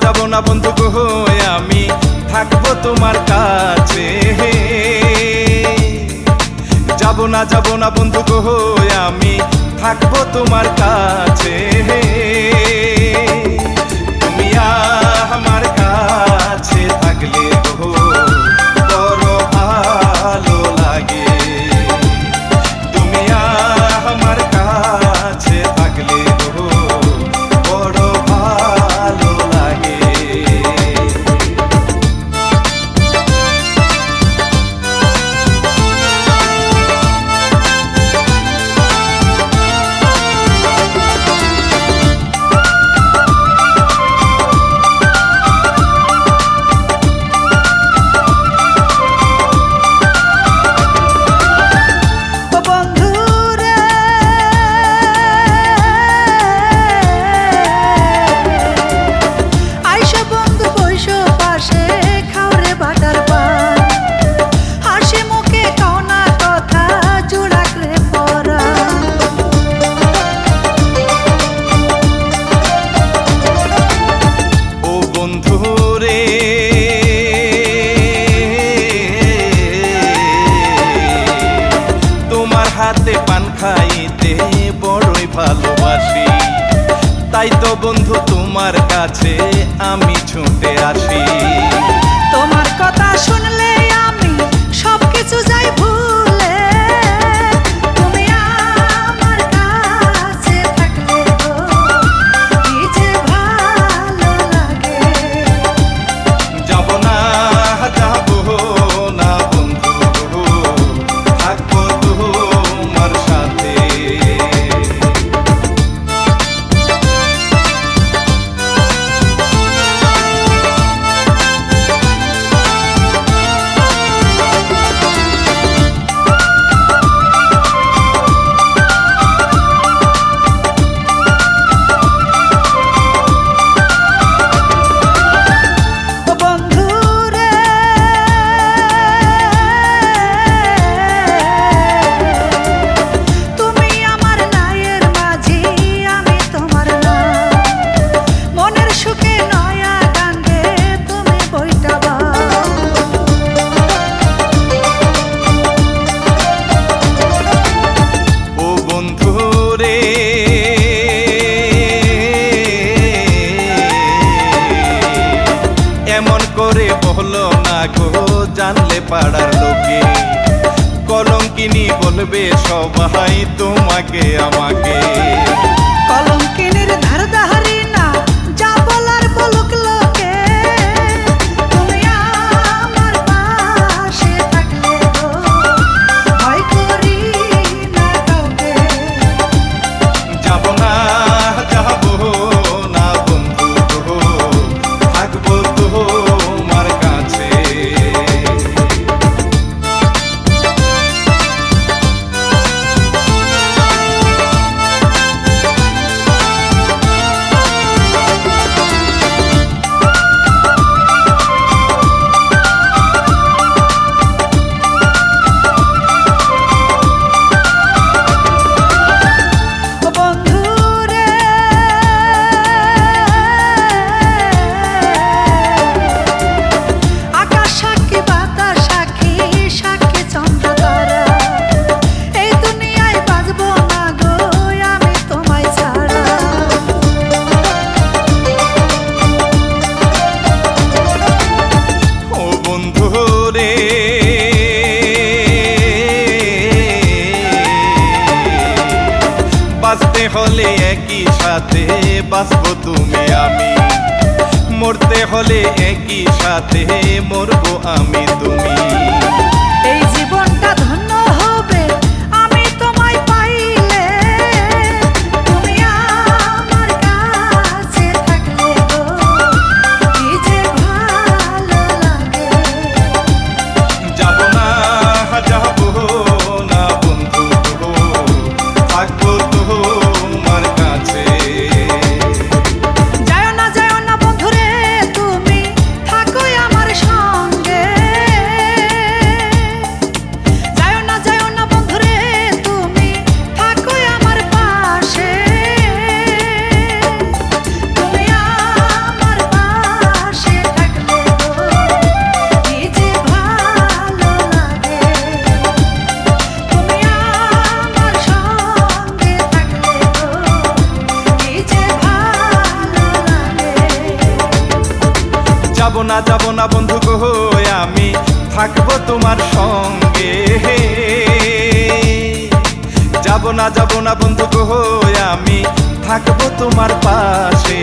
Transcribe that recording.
যাব না বন্ধু গো আমি থাকবো তোমার কাছে। যাব না বন্ধু গো আমি থাকবো তোমার কাছে। তুমি আমার কাছে থাকলে গো বড় ভালো লাগে। তুমি আমার কাছে থাকলে গো বড় ভালো লাগে। হাতে পান খাইতে বড়ই ভালোবাসি, তাই তো বন্ধু তোমার কাছে আমি ছুটে আসি। তোমার কথা শুনলে আমি সবকিছু যাই ভুলে। তুমি আমার কাছে থাকলে গো কি যে ভালো লাগে। যাব না বন্ধু থাকবো তোমার সাথে। এমন করে বলো না গো জানলে পাড়ার লোকে, কলঙ্কিনী বলবে সবাই তোমাকে আমাকে। কলঙ্কিনীর ধারধারি না যা বলার বলুক লোকে। তুমি আমার পাশে থাকলে গো ভয় করি না কাউকে। যাব না বন্ধু গো থাকবো তোমার কাছে। বাঁচতে হলে একই সাথে বাঁচবো তুমি আমি, মরতে হলে একই সাথে মরবো আমি তুমি। এই জীবনটা ধন্য হবে আমি তোমায় পাইলে। তুমি আমার কাছে থাকলে গো কি যে ভালো লাগে। যাব না বন্ধু গো থাকবো তোমার কাছে। যায় না বন্ধুরে তুমি থাকো আমার সঙ্গে। না বন্ধু গো আমি থাকবো তোমার সঙ্গে। যাব না বন্ধু গো আমি থাকবো তোমার পাশে।